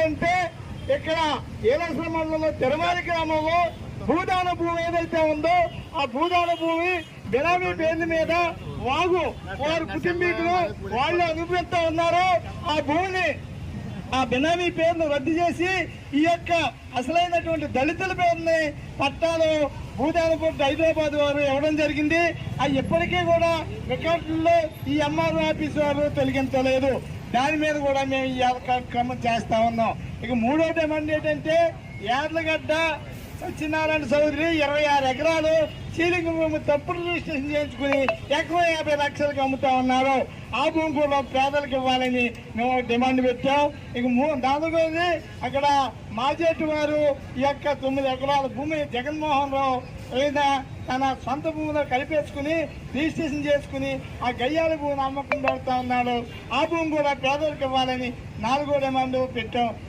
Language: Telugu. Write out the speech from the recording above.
అంటే ఇక్కడ ఏలసల మండలంలో తిరుమల గ్రామంలో భూదాన భూమి ఏదైతే ఉందో ఆ భూదాన భూమి బినామీ పేర్ల మీద వాగు వారి కుటుంబీకులు వాళ్ళు అనుభవిస్తూ ఉన్నారో ఆ భూమిని ఆ బినామీ పేరును రద్దు చేసి ఈ యొక్క అసలైనటువంటి దళితుల పేరుని పట్టాలు భూదానపూర్ హైదరాబాద్ వారు ఇవ్వడం జరిగింది. అది ఇప్పటికీ కూడా రికార్డుల్లో ఈ ఎంఆర్ఓ ఆఫీస్ వారు తొలగించలేదు. దాని మీద కూడా మేము ఈ కార్యక్రమం చేస్తా ఉన్నాం. ఇక మూడో డిమాండ్ ఏంటంటే యార్లగడ్డ సత్యనారాయణ చౌదరి 26 ఎకరాలు సీలింగ్ భూమి తప్పుడు రిజిస్ట్రేషన్ చేయించుకుని ఎకరం 50 లక్షలకు అమ్ముతా ఉన్నారు. ఆ భూమి కూడా పేదలకు ఇవ్వాలని మేము డిమాండ్ పెట్టాం. ఇక దానికోసం అక్కడ మాజేటి వారు ఈ యొక్క 9 ఎకరాల భూమి జగన్మోహన్ రావు ఏదైనా తన సొంత భూమిలో కలిపేసుకుని రిజిస్ట్రేషన్ చేసుకుని ఆ గయ్యాల భూమిని అమ్మకం పెడతా ఉన్నాడు. ఆ భూమి కూడా పేదలకు ఇవ్వాలని 4వ డిమాండ్ పెట్టాం.